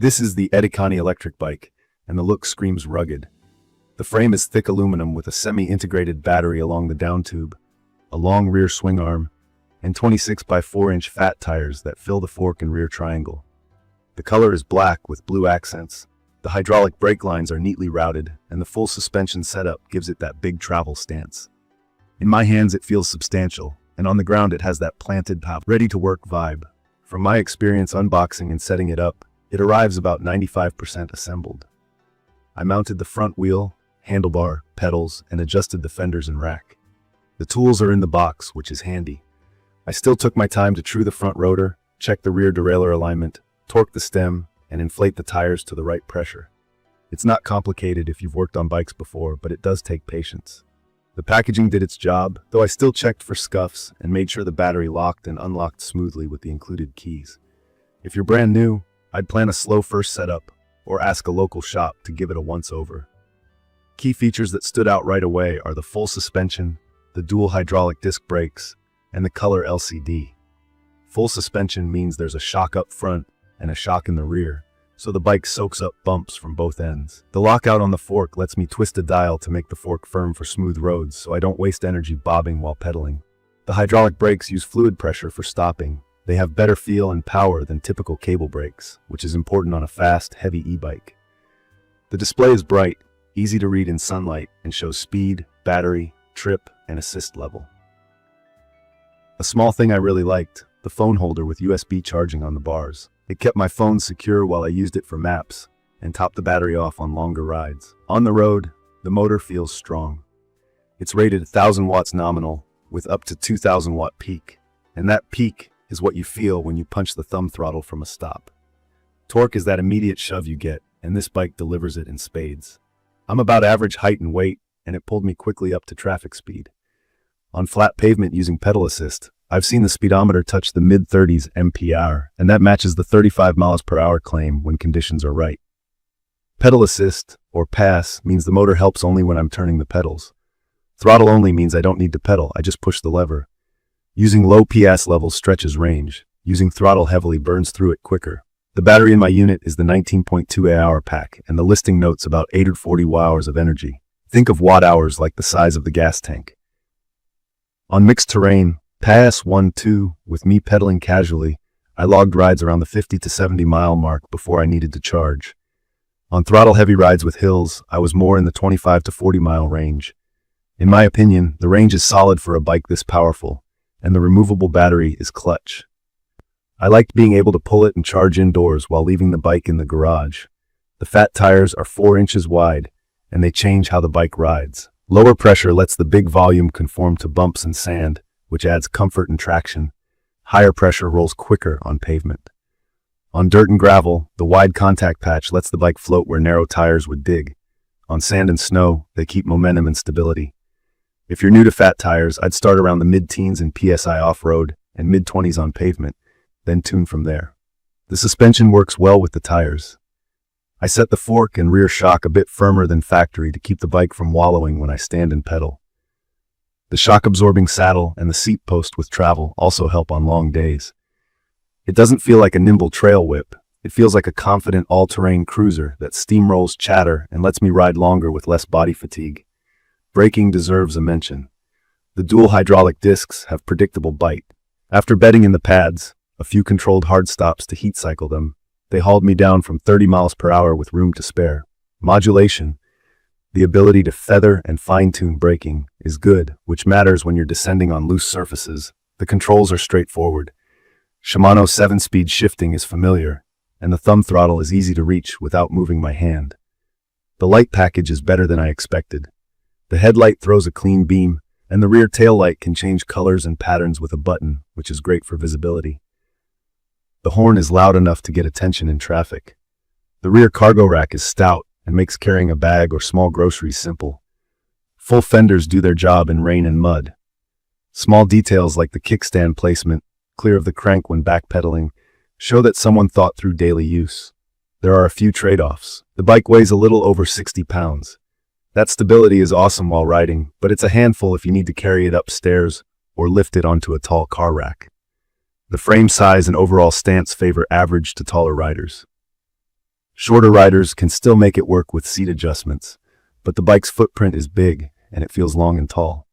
This is the EDIKANI Electric Bike, and the look screams rugged. The frame is thick aluminum with a semi-integrated battery along the down tube, a long rear swing arm, and 26 by 4-inch fat tires that fill the fork and rear triangle. The color is black with blue accents. The hydraulic brake lines are neatly routed, and the full suspension setup gives it that big travel stance. In my hands it feels substantial, and on the ground it has that planted power, ready-to-work vibe. From my experience unboxing and setting it up, it arrives about 95% assembled. I mounted the front wheel, handlebar, pedals, and adjusted the fenders and rack. The tools are in the box, which is handy. I still took my time to true the front rotor, check the rear derailleur alignment, torque the stem, and inflate the tires to the right pressure. It's not complicated if you've worked on bikes before, but it does take patience. The packaging did its job, though I still checked for scuffs and made sure the battery locked and unlocked smoothly with the included keys. If you're brand new, I'd plan a slow first setup, or ask a local shop to give it a once-over. Key features that stood out right away are the full suspension, the dual hydraulic disc brakes, and the color LCD. Full suspension means there's a shock up front and a shock in the rear, so the bike soaks up bumps from both ends. The lockout on the fork lets me twist a dial to make the fork firm for smooth roads, so I don't waste energy bobbing while pedaling. The hydraulic brakes use fluid pressure for stopping. They have better feel and power than typical cable brakes, which is important on a fast, heavy e-bike. The display is bright, easy to read in sunlight, and shows speed, battery, trip, and assist level. A small thing I really liked, the phone holder with USB charging on the bars. It kept my phone secure while I used it for maps, and topped the battery off on longer rides. On the road, the motor feels strong. It's rated 1000 watts nominal, with up to 2000 watt peak, and that peak is what you feel when you punch the thumb throttle from a stop. Torque is that immediate shove you get, and this bike delivers it in spades. I'm about average height and weight, and it pulled me quickly up to traffic speed. On flat pavement using pedal assist, I've seen the speedometer touch the mid-30s MPH, and that matches the 35 miles per hour claim when conditions are right. Pedal assist, or pass, means the motor helps only when I'm turning the pedals. Throttle only means I don't need to pedal, I just push the lever. Using low PS levels stretches range. Using throttle heavily burns through it quicker. The battery in my unit is the 19.2 Ah pack, and the listing notes about 840 watt-hours of energy. Think of watt-hours like the size of the gas tank. On mixed terrain, pass 1-2, with me pedaling casually, I logged rides around the 50 to 70 mile mark before I needed to charge. On throttle-heavy rides with hills, I was more in the 25 to 40 mile range. In my opinion, the range is solid for a bike this powerful, and the removable battery is clutch. I liked being able to pull it and charge indoors while leaving the bike in the garage. The fat tires are 4 inches wide, and they change how the bike rides. Lower pressure lets the big volume conform to bumps and sand, which adds comfort and traction. Higher pressure rolls quicker on pavement. On dirt and gravel, the wide contact patch lets the bike float where narrow tires would dig. On sand and snow, they keep momentum and stability. If you're new to fat tires, I'd start around the mid-teens in PSI off-road and mid-20s on pavement, then tune from there. The suspension works well with the tires. I set the fork and rear shock a bit firmer than factory to keep the bike from wallowing when I stand and pedal. The shock-absorbing saddle and the seat post with travel also help on long days. It doesn't feel like a nimble trail whip. It feels like a confident all-terrain cruiser that steamrolls chatter and lets me ride longer with less body fatigue. Braking deserves a mention. The dual hydraulic discs have predictable bite. After bedding in the pads, a few controlled hard stops to heat cycle them, they hauled me down from 30 miles per hour with room to spare. Modulation, the ability to feather and fine-tune braking, is good, which matters when you're descending on loose surfaces. The controls are straightforward. Shimano 7-speed shifting is familiar, and the thumb throttle is easy to reach without moving my hand. The light package is better than I expected. The headlight throws a clean beam, and the rear tail light can change colors and patterns with a button, which is great for visibility. The horn is loud enough to get attention in traffic. The rear cargo rack is stout and makes carrying a bag or small groceries simple. Full fenders do their job in rain and mud. Small details like the kickstand placement, clear of the crank when backpedaling, show that someone thought through daily use. There are a few trade-offs. The bike weighs a little over 60 pounds. That stability is awesome while riding, but it's a handful if you need to carry it upstairs or lift it onto a tall car rack. The frame size and overall stance favor average to taller riders. Shorter riders can still make it work with seat adjustments, but the bike's footprint is big and it feels long and tall.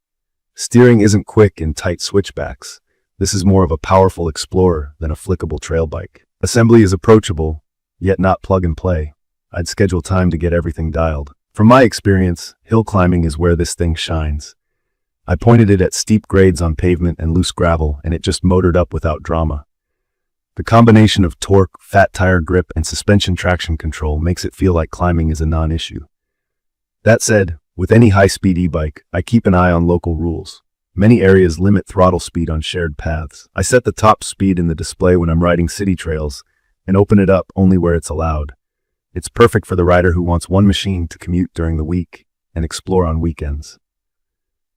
Steering isn't quick in tight switchbacks. This is more of a powerful explorer than a flickable trail bike. Assembly is approachable, yet not plug and play. I'd schedule time to get everything dialed. From my experience, hill climbing is where this thing shines. I pointed it at steep grades on pavement and loose gravel, and it just motored up without drama. The combination of torque, fat tire grip, and suspension traction control makes it feel like climbing is a non-issue. That said, with any high-speed e-bike, I keep an eye on local rules. Many areas limit throttle speed on shared paths. I set the top speed in the display when I'm riding city trails and open it up only where it's allowed. It's perfect for the rider who wants one machine to commute during the week and explore on weekends.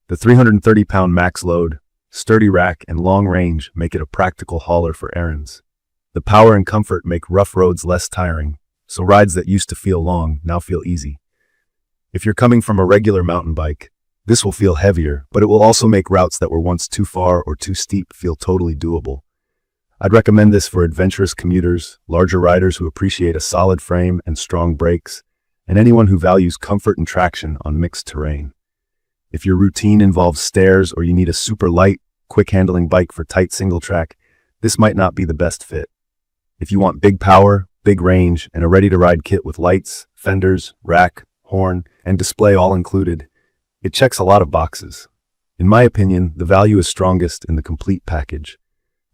The 330-pound max load, sturdy rack, and long range make it a practical hauler for errands. The power and comfort make rough roads less tiring, so rides that used to feel long now feel easy. If you're coming from a regular mountain bike, this will feel heavier, but it will also make routes that were once too far or too steep feel totally doable. I'd recommend this for adventurous commuters, larger riders who appreciate a solid frame and strong brakes, and anyone who values comfort and traction on mixed terrain. If your routine involves stairs or you need a super light, quick-handling bike for tight single-track, this might not be the best fit. If you want big power, big range, and a ready-to-ride kit with lights, fenders, rack, horn, and display all included, it checks a lot of boxes. In my opinion, the value is strongest in the complete package.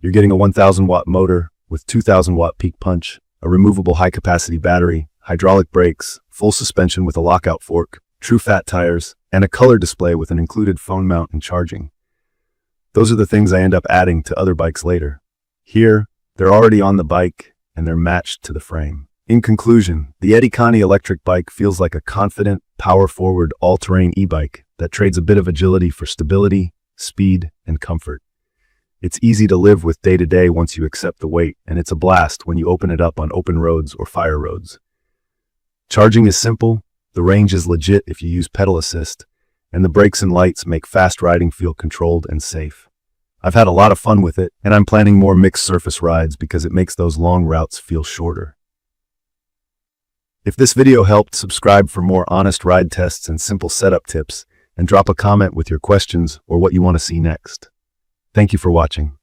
You're getting a 1,000-watt motor with 2,000-watt peak punch, a removable high-capacity battery, hydraulic brakes, full suspension with a lockout fork, true fat tires, and a color display with an included phone mount and charging. Those are the things I end up adding to other bikes later. Here, they're already on the bike, and they're matched to the frame. In conclusion, the EDIKANI Electric Bike feels like a confident, power-forward, all-terrain e-bike that trades a bit of agility for stability, speed, and comfort. It's easy to live with day-to-day once you accept the weight, and it's a blast when you open it up on open roads or fire roads. Charging is simple, the range is legit if you use pedal assist, and the brakes and lights make fast riding feel controlled and safe. I've had a lot of fun with it, and I'm planning more mixed surface rides because it makes those long routes feel shorter. If this video helped, subscribe for more honest ride tests and simple setup tips, and drop a comment with your questions or what you want to see next. Thank you for watching.